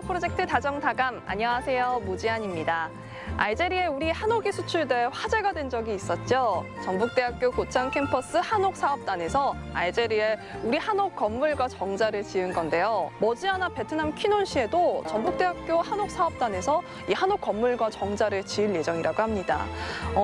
프로젝트 다정다감, 안녕하세요. 무지한입니다. 알제리에 우리 한옥이 수출돼 화제가 된 적이 있었죠. 전북대학교 고창 캠퍼스 한옥사업단에서 알제리에 우리 한옥 건물과 정자를 지은 건데요. 머지않아 베트남 퀴논시에도 전북대학교 한옥사업단에서 이 한옥 건물과 정자를 지을 예정이라고 합니다.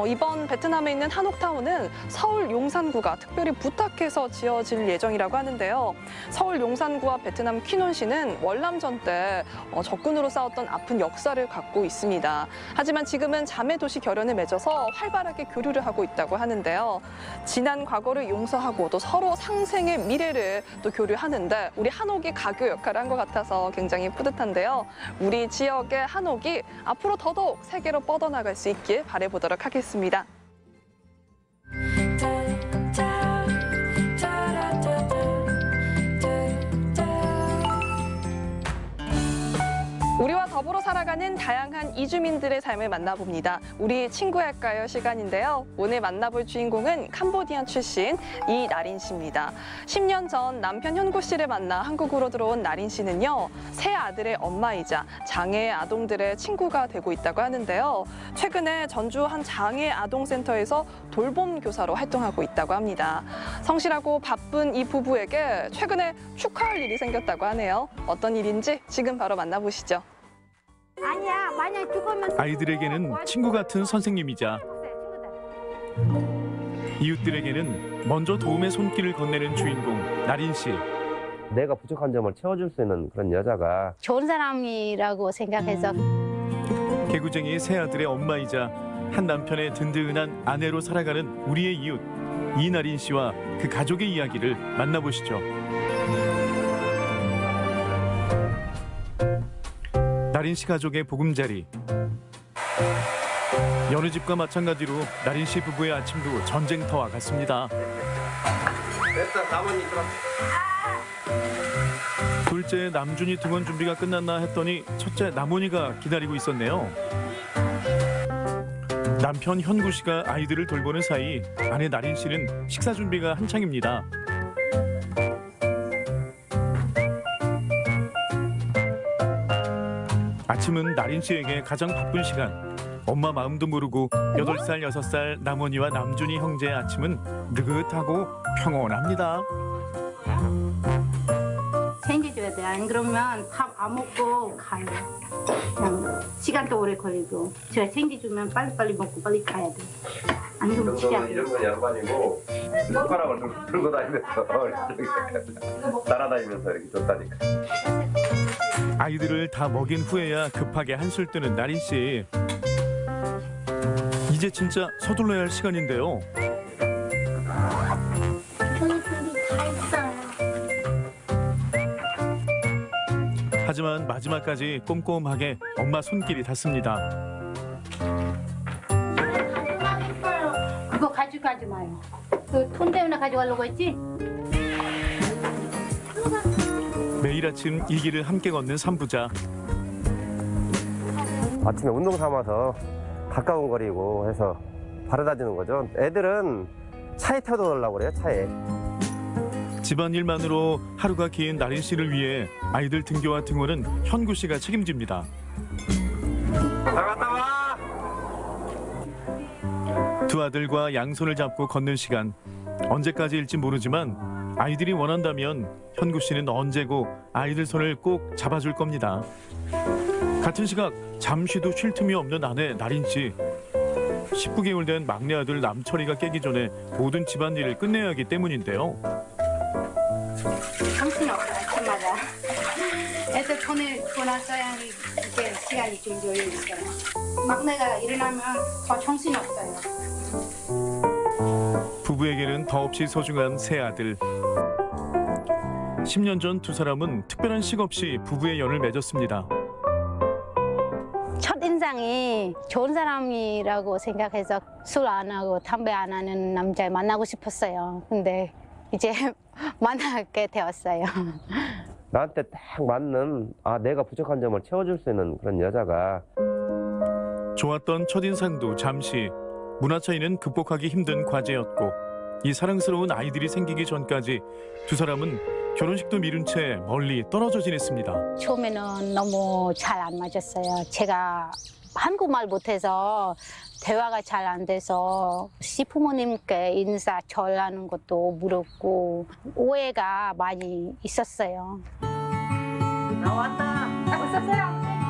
이번 베트남에 있는 한옥타운은 서울 용산구가 특별히 부탁해서 지어질 예정이라고 하는데요. 서울 용산구와 베트남 퀴논시는 월남전 때 적군으로 싸웠던 아픈 역사를 갖고 있습니다. 하지만 지금은 자매도시 결연을 맺어서 활발하게 교류를 하고 있다고 하는데요. 지난 과거를 용서하고 또 서로 상생의 미래를 또 교류하는데 우리 한옥이 가교 역할을 한 것 같아서 굉장히 뿌듯한데요. 우리 지역의 한옥이 앞으로 더더욱 세계로 뻗어나갈 수 있길 바라보도록 하겠습니다. 우리와 더불어 살아가는 다양한 이주민들의 삶을 만나봅니다. 우리 친구할까요? 시간인데요. 오늘 만나볼 주인공은 캄보디안 출신 이나린 씨입니다. 10년 전 남편 현구 씨를 만나 한국으로 들어온 나린 씨는요. 세 아들의 엄마이자 장애 아동들의 친구가 되고 있다고 하는데요. 최근에 전주 한 장애 아동센터에서 돌봄 교사로 활동하고 있다고 합니다. 성실하고 바쁜 이 부부에게 최근에 축하할 일이 생겼다고 하네요. 어떤 일인지 지금 바로 만나보시죠. 아니야, 만약 죽으면 아이들에게는 친구 같은 선생님이자 이웃들에게는 먼저 도움의 손길을 건네는 주인공 나린 씨. 내가 부족한 점을 채워줄 수 있는 그런 여자가 좋은 사람이라고 생각해서 개구쟁이 세 아들의 엄마이자 한 남편의 든든한 아내로 살아가는 우리의 이웃 이나린 씨와 그 가족의 이야기를 만나보시죠. 나린 씨 가족의 보금자리. 여느 집과 마찬가지로 나린 씨 부부의 아침도 전쟁터와 같습니다. 둘째 남준이 등원 준비가 끝났나 했더니 첫째 남원이가 기다리고 있었네요. 남편 현구 씨가 아이들을 돌보는 사이 아내 나린 씨는 식사 준비가 한창입니다. 아침은 나린 씨에게 가장 바쁜 시간. 엄마 마음도 모르고 8살, 6살 남원이와 남준이 형제의 아침은 느긋하고 평온합니다. 챙겨줘야 돼. 안 그러면 밥 안 먹고 가요. 그냥 시간도 오래 걸리고. 제가 챙겨주면 빨리빨리 먹고 빨리 가야 돼. 안 그러면 시간. 이런 건 양반이고 손가락을 들고 다니면서 날아다니면서 이렇게 줬다니까. 아이들을 다 먹인 후에야 급하게 한술 뜨는 나린 씨. 이제 진짜 서둘러야 할 시간인데요. 저희 둘이 다 있어요. 하지만 마지막까지 꼼꼼하게 엄마 손길이 닿습니다. 그거 가져가지 마요. 그 돈 때문에 가져가려고 했지? 매일 아침 이 길을 함께 걷는 삼부자. 아침에 운동 삼아서 가까운 거리고 해서 바래다 주는 거죠. 애들은 차에 태워다 놓으려고 그래요, 차에. 집안일만으로 하루가 긴 나린 씨를 위해 아이들 등교와 등원은 현구 씨가 책임집니다. 잘 갔다 와! 두 아들과 양손을 잡고 걷는 시간. 언제까지일지 모르지만 아이들이 원한다면 현구 씨는 언제고 아이들 손을 꼭 잡아줄 겁니다. 같은 시각 잠시도 쉴 틈이 없는 아내 나린 씨. 19개월 된 막내 아들 남철이가 깨기 전에 모든 집안일을 끝내야 하기 때문인데요. 정신이 없어요, 아침마다. 애들 돈을 보내서야 이게 시간이 좀 여유 있어요. 막내가 일어나면 더 정신이 없어요. 부부에게는 더없이 소중한 세 아들. 10년 전 두 사람은 특별한 식 없이 부부의 연을 맺었습니다. 첫인상이 좋은 사람이라고 생각해서 술 안 하고 담배 안 하는 남자를 만나고 싶었어요. 근데 이제 만나게 되었어요. 나한테 딱 맞는 내가 부족한 점을 채워줄 수 있는 그런 여자가. 좋았던 첫인상도 잠시. 문화 차이는 극복하기 힘든 과제였고 이 사랑스러운 아이들이 생기기 전까지 두 사람은 결혼식도 미룬 채 멀리 떨어져 지냈습니다. 처음에는 너무 잘 안 맞았어요. 제가 한국말 못해서 대화가 잘 안 돼서 시부모님께 인사 절하는 것도 무섭고 오해가 많이 있었어요.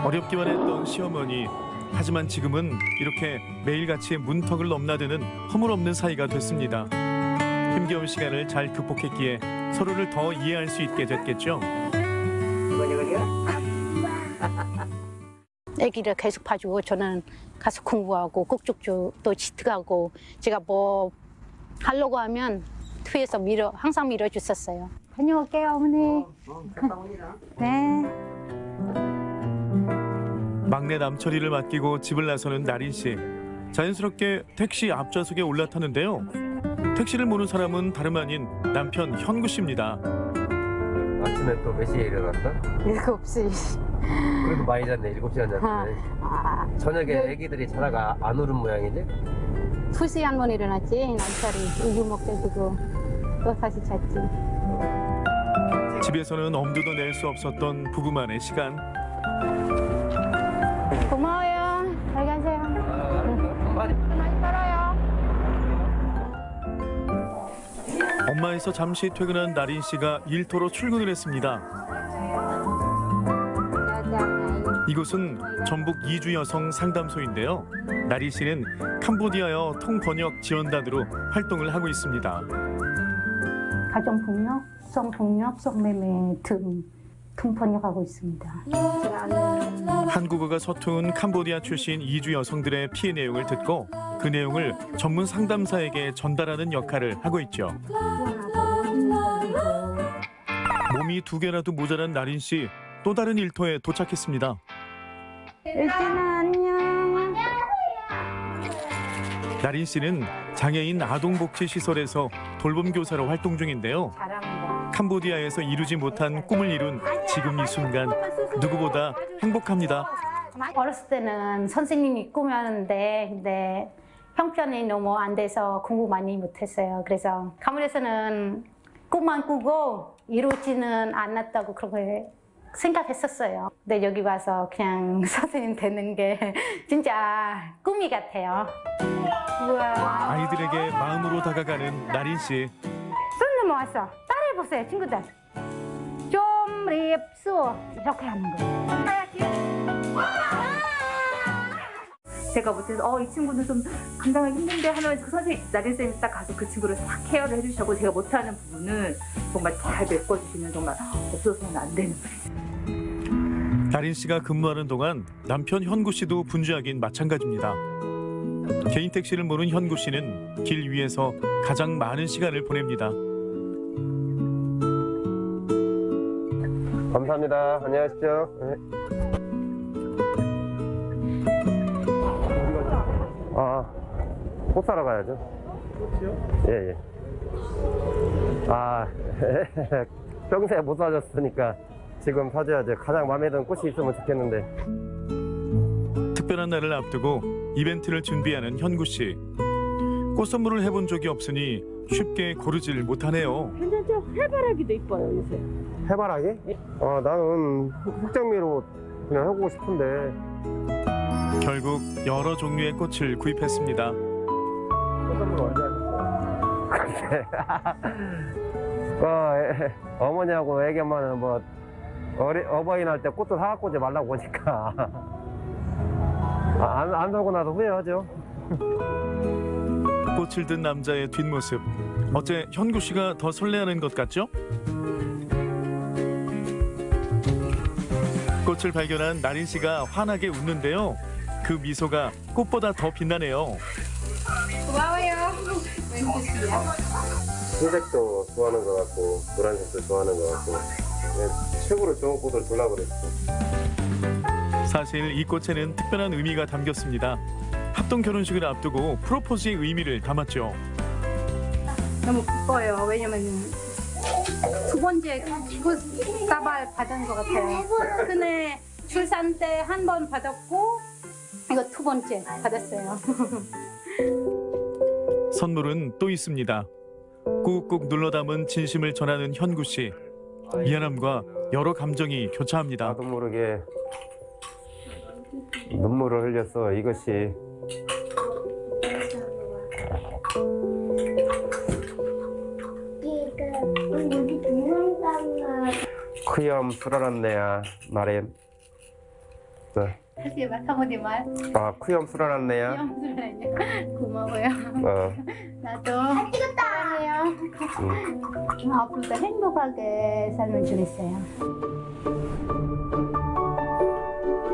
어렵기만 했던 시어머니. 하지만 지금은 이렇게 매일같이 문턱을 넘나드는 허물없는 사이가 됐습니다. 힘겨운 시간을 잘 극복했기에 서로를 더 이해할 수 있게 됐겠죠. 아기를 계속 봐주고 저는 가서 공부하고 꼭쪽도 지트가고 제가 뭐 하려고 하면 뒤에서 항상 밀어줬었어요. 다녀올게요, 어머니. 네. 막내 남철이를 맡기고 집을 나서는 나린 씨. 자연스럽게 택시 앞좌석에 올라탔는데요. 택시를 모는 사람은 다름 아닌 남편 현구 씨입니다. 아침에 또 몇 시에 일어났어? 7시. 그래도 많이 잤네. 7시간 잤네. 저녁에 애기들이 자다가 안 오른 모양이지? 2시에 한 번 일어났지. 남철이 우유 먹여주고 또 다시 잤지. 집에서는 엄두도 낼 수 없었던 부부만의 시간. 고마워요. 잘 가세요. 많이 벌어요. 엄마에서 잠시 퇴근한 나린 씨가 일터로 출근을 했습니다. 이곳은 전북 이주 여성 상담소인데요. 나린 씨는 캄보디아어 통번역 지원단으로 활동을 하고 있습니다. 가정폭력, 성폭력, 성매매 등 통번역하고 있습니다. 제가 아는 한국어가 서툰 캄보디아 출신 이주 여성들의 피해 내용을 듣고 그 내용을 전문 상담사에게 전달하는 역할을 하고 있죠. 몸이 2개라도 모자란 나린 씨, 또 다른 일터에 도착했습니다. 일진아 안녕. 나린 씨는 장애인 아동복지시설에서 돌봄교사로 활동 중인데요. 잘합니다. 캄보디아에서 이루지 못한 꿈을 이룬 지금 이 순간 누구보다 행복합니다. 어렸을 때는 선생님이 꿈이었는데 근데 형편이 너무 안 돼서 공부 많이 못했어요. 그래서 가문에서는 꿈만 꾸고 이루지는 않았다고 그렇게 생각했었어요. 근데 여기 와서 그냥 선생님 되는 게 진짜 꿈이 같아요. 우와. 아이들에게 마음으로 다가가는 나린 씨. 손님 왔어. 따라해보세요, 친구들. 좀 립수 이렇게 하는 거예요. 제가 못해서 이 친구는 좀 감당하기 힘든데 하면 그 선생님 나린 쌤이 딱 가서 그 친구를 싹 케어를 해주시고 제가 못하는 부분을 정말 잘 메꿔주시는 정말 없어서는 안 되는 분이에요. 나린 씨가 근무하는 동안 남편 현구 씨도 분주하긴 마찬가지입니다. 개인 택시를 모는 현구 씨는 길 위에서 가장 많은 시간을 보냅니다. 감사합니다. 안녕하십시오. 네. 꽃 사러 가야죠. 꽃이요? 예, 예. 평소에 못 사줬으니까 지금 사줘야죠. 가장 마음에 드는 꽃이 있으면 좋겠는데. 특별한 날을 앞두고 이벤트를 준비하는 현구 씨. 꽃 선물을 해본 적이 없으니 쉽게 고르질 못하네요. 괜찮죠? 해바라기도 이뻐요 요새. 해바라기? 나는 흑장미로 그냥 해보고 싶은데. 결국 여러 종류의 꽃을 구입했습니다. 꽃 선물 언제 하셨어요? 어머니하고 애기 엄마는 뭐 어버이날 때 꽃도 사갖고 오지 말라고 하니까 안 사고 나서 후회하죠. 꽃을 든 남자의 뒷모습. 어째 현구 씨가 더 설레하는 것 같죠? 꽃을 발견한 나린 씨가 환하게 웃는데요. 그 미소가 꽃보다 더 빛나네요. 흰색도 좋아하는 것 같고 노란색도 좋아하는 것 같고 최고로 좋은 꽃을 골라고 그랬어. 사실 이 꽃에는 특별한 의미가 담겼습니다. 합동 결혼식을 앞두고 프로포즈의 의미를 담았죠. 너무 기뻐요. 왜냐면 두 번째 꽃다발 받은 것 같아요. 근데 출산 때 한 번 받았고 이거 두 번째 받았어요. 선물은 또 있습니다. 꾹꾹 눌러 담은 진심을 전하는 현구 씨. 미안함과 여러 감정이 교차합니다. 나도 모르게 눈물을 흘렸어. 이것이 크염 술어났네야 말해. 다시 한마디 말. 아 크염 술어났네야. 고마워요. 나도 사랑해요. 앞으로도 행복하게 살면 좋겠어요.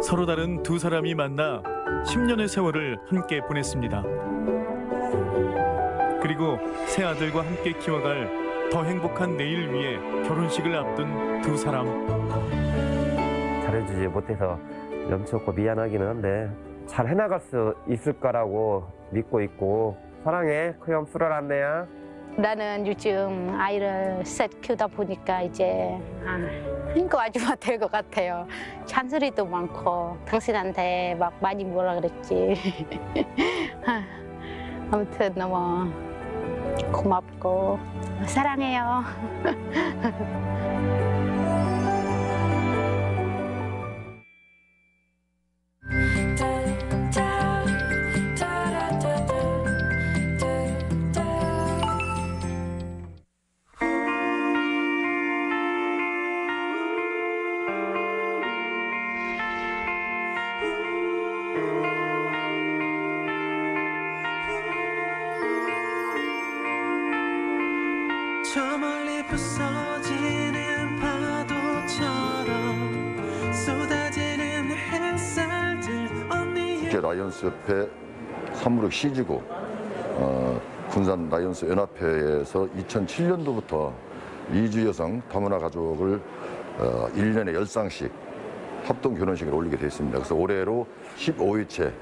서로 다른 두 사람이 만나 10년의 세월을 함께 보냈습니다. 그리고 새 아들과 함께 키워갈 더 행복한 내일 위해 결혼식을 앞둔 두 사람. 잘해주지 못해서 염치 없고 미안하기는 한데 잘 해나갈 수 있을 거라고 믿고 있고 사랑해. 크염 술어났네야. 나는 요즘 아이를 셋 키우다 보니까 이제 행거 아줌마 될 것 같아요. 잔소리도 많고 당신한테 막 많이 뭐라 그랬지. 아무튼 너무 고맙고 사랑해요. 저 멀리 부서지는 파도처럼 쏟아지는 햇살들 언니의 국제 라이온스 협회 사무국 시지구 군산 라이온스 연합회에서 2007년도부터 이주 여성 다문화 가족을 1년에 10쌍씩 합동 결혼식을 올리게 되어 있습니다. 그래서 올해로 15회째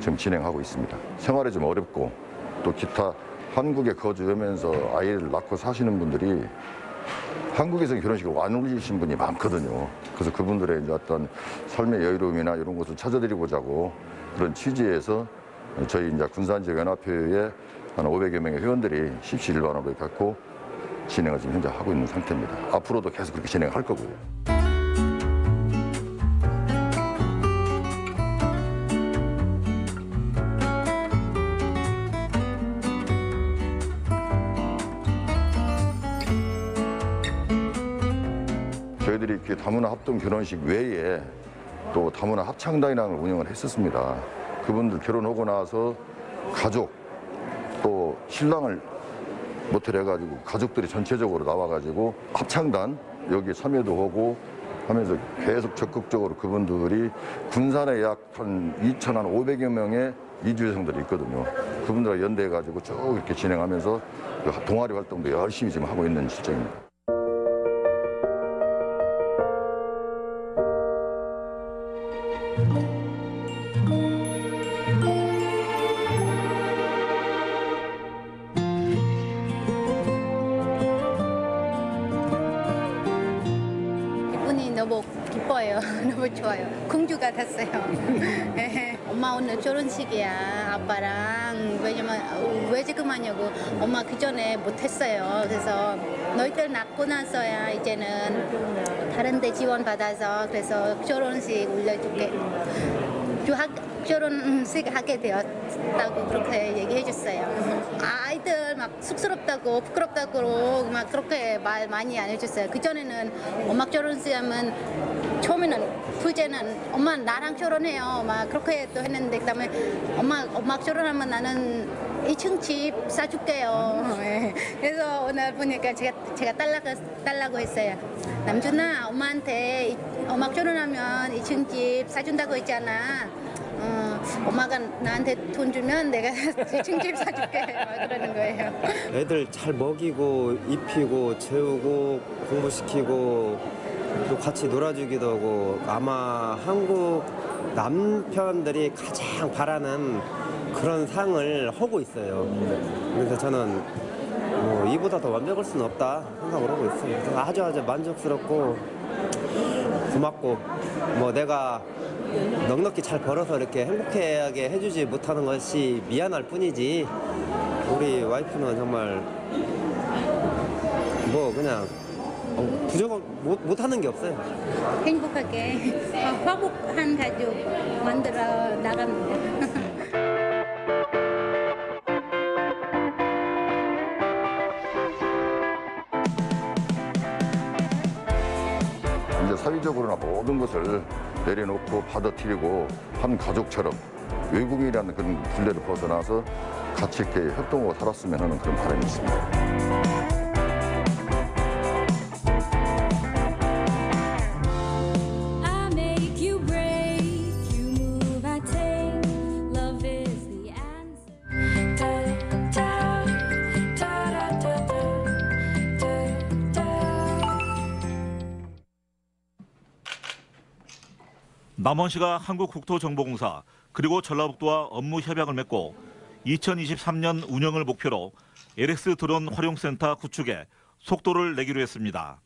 지금 진행하고 있습니다. 생활이 좀 어렵고 또 기타 한국에 거주하면서 아이를 낳고 사시는 분들이 한국에서 결혼식을 안 올리신 분이 많거든요. 그래서 그분들의 이제 어떤 삶의 여유로움이나 이런 것을 찾아드리고자 하고 그런 취지에서 저희 이제 군산지역연합회에 한 500여 명의 회원들이 십시일반으로 갖고 진행을 지금 현재 하고 있는 상태입니다. 앞으로도 계속 그렇게 진행할 거고요. 저희들이 이렇게 다문화 합동 결혼식 외에 또 다문화 합창단이라는 걸 운영을 했었습니다. 그분들 결혼하고 나서 가족 또 신랑을 모텔 해가지고 가족들이 전체적으로 나와가지고 합창단 여기에 참여도 하고 하면서 계속 적극적으로 그분들이 군산에 약 한 2,500여 명의 이주 여성들이 있거든요. 그분들과 연대해가지고 쭉 이렇게 진행하면서 동아리 활동도 열심히 지금 하고 있는 실정입니다. 기분이 너무 기뻐요. 너무 좋아요. 공주 같았어요. 엄마 오늘 결혼식이야. 아빠랑. 왜냐면 왜 지금 하냐고. 엄마 그 전에 못했어요. 그래서 너희들 낳고 나서야 이제는 다른 데 지원 받아서 그래서 결혼식 올려줄게. 결혼식 하게 되었다고 그렇게 얘기해 줬어요. 아이들 막 쑥스럽다고 부끄럽다고 막 그렇게 말 많이 안 해줬어요. 그전에는 엄마 결혼식 하면 처음에는 둘째는 엄마 나랑 결혼해요 막 그렇게 또 했는데 그다음에 엄마 결혼하면 나는 2층 집 사줄게요. 그래서 오늘 보니까 제가 달라고 했어요. 남준아 엄마한테 엄마 결혼하면 2층 집 사준다고 했잖아. 엄마가 나한테 돈 주면 내가 2층 집 사줄게 막 그러는 거예요. 애들 잘 먹이고 입히고 재우고 공부시키고 또 같이 놀아주기도 하고 아마 한국 남편들이 가장 바라는 그런 상을 하고 있어요. 그래서 저는 뭐 이보다 더 완벽할 수는 없다 생각을 하고 있어요. 그래서 아주 만족스럽고 고맙고 뭐 내가 넉넉히 잘 벌어서 이렇게 행복하게 해주지 못하는 것이 미안할 뿐이지 우리 와이프는 정말 뭐 그냥 부족한 못하는 게 없어요. 행복하게 화목한 가족 만들어 나갑니다. 이제 사회적으로나 모든 것을 내려놓고 받아들이고 한 가족처럼 외국인이라는 그런 굴레를 벗어나서 같이 이렇게 협동하고 살았으면 하는 그런 바람이 있습니다. 남원시가 한국국토정보공사 그리고 전라북도와 업무 협약을 맺고 2023년 운영을 목표로 LX 드론 활용센터 구축에 속도를 내기로 했습니다.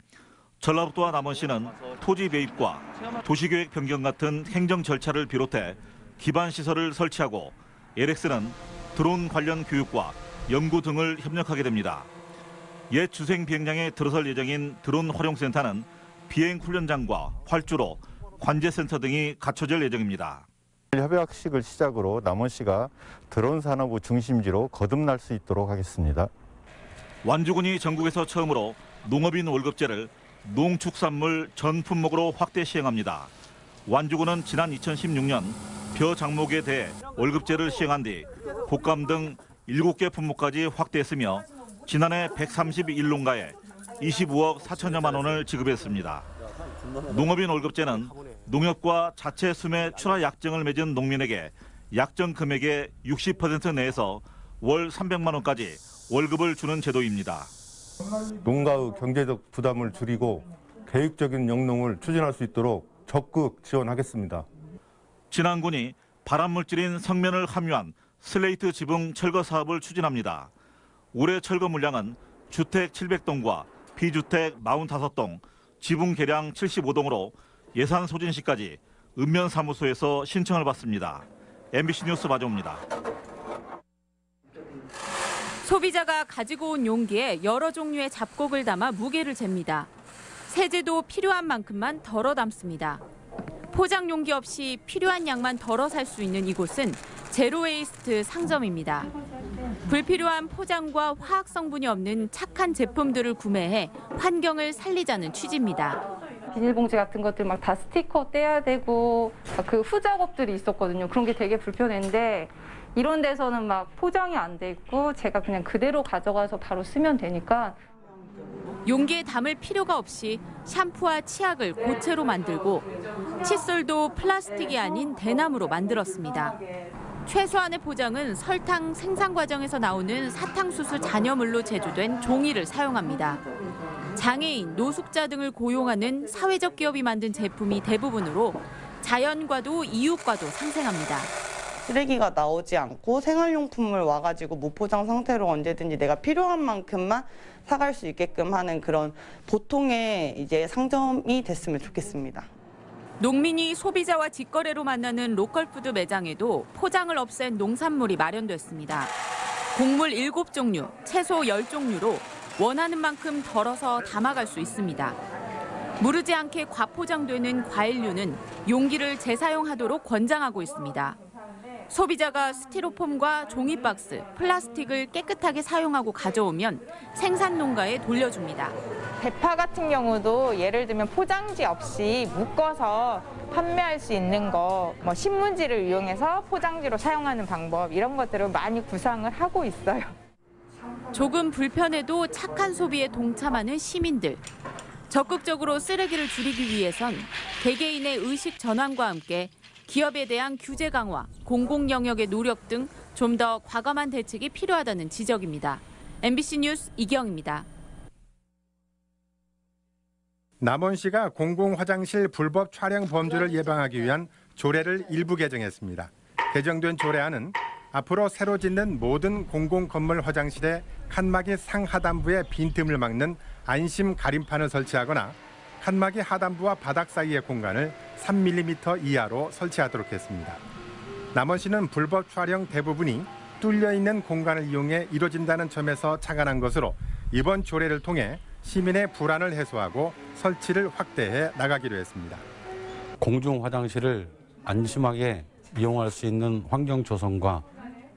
전라북도와 남원시는 토지 매입과 도시계획 변경 같은 행정 절차를 비롯해 기반 시설을 설치하고 LX는 드론 관련 교육과 연구 등을 협력하게 됩니다. 옛 주생 비행장에 들어설 예정인 드론 활용센터는 비행 훈련장과 활주로, 관제센터 등이 갖춰질 예정입니다. 협약식을 시작으로 남원시가 드론 산업의 중심지로 거듭날 수 있도록 하겠습니다. 완주군이 전국에서 처음으로 농업인 월급제를 농축산물 전 품목으로 확대 시행합니다. 완주군은 지난 2016년 벼 장목에 대해 월급제를 시행한 뒤 곶감 등 7개 품목까지 확대했으며 지난해 131농가에 25억 4천여만 원을 지급했습니다. 농업인 월급제는 농협과 자체 수매 출하 약정을 맺은 농민에게 약정 금액의 60% 내에서 월 300만 원까지 월급을 주는 제도입니다. 농가의 경제적 부담을 줄이고 계획적인 영농을 추진할 수 있도록 적극 지원하겠습니다. 진안군이 발암물질인 성면을 함유한 슬레이트 지붕 철거 사업을 추진합니다. 올해 철거 물량은 주택 700동과 비주택 45동, 지붕 개량 75동으로 예산 소진 시까지 읍면사무소에서 신청을 받습니다. MBC 뉴스 마조입니다. 소비자가 가지고 온 용기에 여러 종류의 잡곡을 담아 무게를 잽니다. 세제도 필요한 만큼만 덜어 담습니다. 포장 용기 없이 필요한 양만 덜어 살 수 있는 이곳은 제로웨이스트 상점입니다. 불필요한 포장과 화학 성분이 없는 착한 제품들을 구매해 환경을 살리자는 취지입니다. 비닐봉지 같은 것들 막 다 스티커 떼야 되고 그 후작업들이 있었거든요. 그런 게 되게 불편했는데 이런 데서는 막 포장이 안 돼 있고 제가 그냥 그대로 가져가서 바로 쓰면 되니까. 용기에 담을 필요가 없이 샴푸와 치약을 고체로 만들고 칫솔도 플라스틱이 아닌 대나무로 만들었습니다. 최소한의 포장은 설탕 생산 과정에서 나오는 사탕수수 잔여물로 제조된 종이를 사용합니다. 장애인, 노숙자 등을 고용하는 사회적 기업이 만든 제품이 대부분으로 자연과도 이웃과도 상생합니다. 쓰레기가 나오지 않고 생활용품을 와가지고 무포장 상태로 언제든지 내가 필요한 만큼만 사갈 수 있게끔 하는 그런 보통의 이제 상점이 됐으면 좋겠습니다. 농민이 소비자와 직거래로 만나는 로컬푸드 매장에도 포장을 없앤 농산물이 마련됐습니다. 곡물 7종류, 채소 10종류로 원하는 만큼 덜어서 담아갈 수 있습니다. 무르지 않게 과포장되는 과일류는 용기를 재사용하도록 권장하고 있습니다. 소비자가 스티로폼과 종이박스, 플라스틱을 깨끗하게 사용하고 가져오면 생산 농가에 돌려줍니다. 대파 같은 경우도 예를 들면 포장지 없이 묶어서 판매할 수 있는 거, 뭐 신문지를 이용해서 포장지로 사용하는 방법 이런 것들을 많이 구상을 하고 있어요. 조금 불편해도 착한 소비에 동참하는 시민들. 적극적으로 쓰레기를 줄이기 위해선 개개인의 의식 전환과 함께 기업에 대한 규제 강화, 공공 영역의 노력 등 좀 더 과감한 대책이 필요하다는 지적입니다. MBC 뉴스 이경입니다. 남원시가 공공화장실 불법 촬영 범죄를 예방하기 위한 조례를 일부 개정했습니다. 개정된 조례안은 앞으로 새로 짓는 모든 공공건물 화장실에 칸막이 상하단부의 빈틈을 막는 안심 가림판을 설치하거나 칸막이 하단부와 바닥 사이의 공간을 3mm 이하로 설치하도록 했습니다. 남원시는 불법 촬영 대부분이 뚫려 있는 공간을 이용해 이루어진다는 점에서 착안한 것으로 이번 조례를 통해 시민의 불안을 해소하고 설치를 확대해 나가기로 했습니다. 공중 화장실을 안심하게 이용할 수 있는 환경 조성과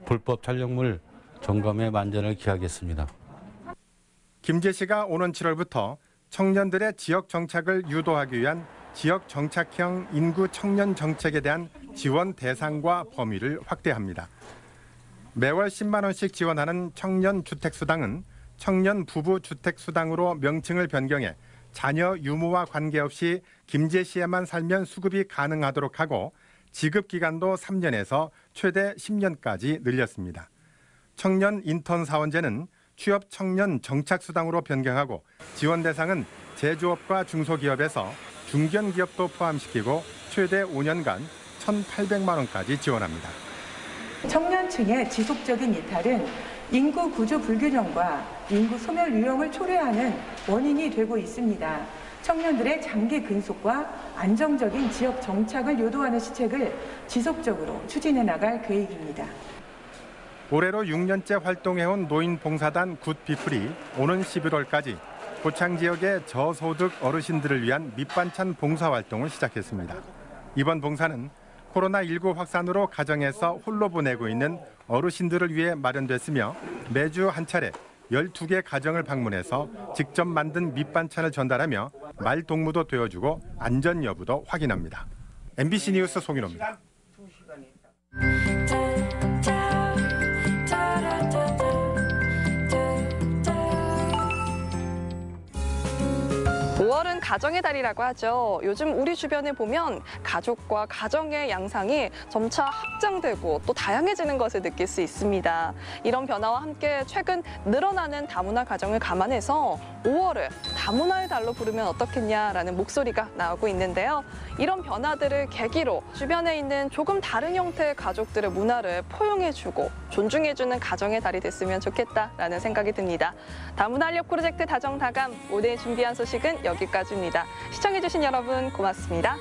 불법 촬영물 점검에 만전을 기하겠습니다. 김제시가 오는 7월부터 청년들의 지역 정착을 유도하기 위한 지역 정착형 인구 청년 정책에 대한 지원 대상과 범위를 확대합니다. 매월 10만 원씩 지원하는 청년 주택수당은 청년 부부 주택수당으로 명칭을 변경해 자녀 유무와 관계없이 김제시에만 살면 수급이 가능하도록 하고 지급 기간도 3년에서 최대 10년까지 늘렸습니다. 청년 인턴 사원제는 취업 청년 정착수당으로 변경하고 지원 대상은 제조업과 중소기업에서 중견기업도 포함시키고 최대 5년간 1,800만 원까지 지원합니다. 청년층의 지속적인 이탈은 인구 구조 불균형과 인구 소멸 유형을 초래하는 원인이 되고 있습니다. 청년들의 장기 근속과 안정적인 지역 정착을 유도하는 시책을 지속적으로 추진해 나갈 계획입니다. 올해로 6년째 활동해온 노인봉사단 굿피플이 오는 11월까지 고창 지역의 저소득 어르신들을 위한 밑반찬 봉사활동을 시작했습니다. 이번 봉사는 코로나19 확산으로 가정에서 홀로 보내고 있는 어르신들을 위해 마련됐으며 매주 한 차례 12개 가정을 방문해서 직접 만든 밑반찬을 전달하며 말동무도 되어주고 안전 여부도 확인합니다. MBC 뉴스 송인호입니다. 5월은 가정의 달이라고 하죠. 요즘 우리 주변에 보면 가족과 가정의 양상이 점차 확장되고 또 다양해지는 것을 느낄 수 있습니다. 이런 변화와 함께 최근 늘어나는 다문화 가정을 감안해서 5월을 다문화의 달로 부르면 어떻겠냐라는 목소리가 나오고 있는데요. 이런 변화들을 계기로 주변에 있는 조금 다른 형태의 가족들의 문화를 포용해주고 존중해주는 가정의 달이 됐으면 좋겠다라는 생각이 듭니다. 다문화 활력 프로젝트 다정다감 오늘 준비한 소식은 여기까지입니다. 시청해주신 여러분 고맙습니다.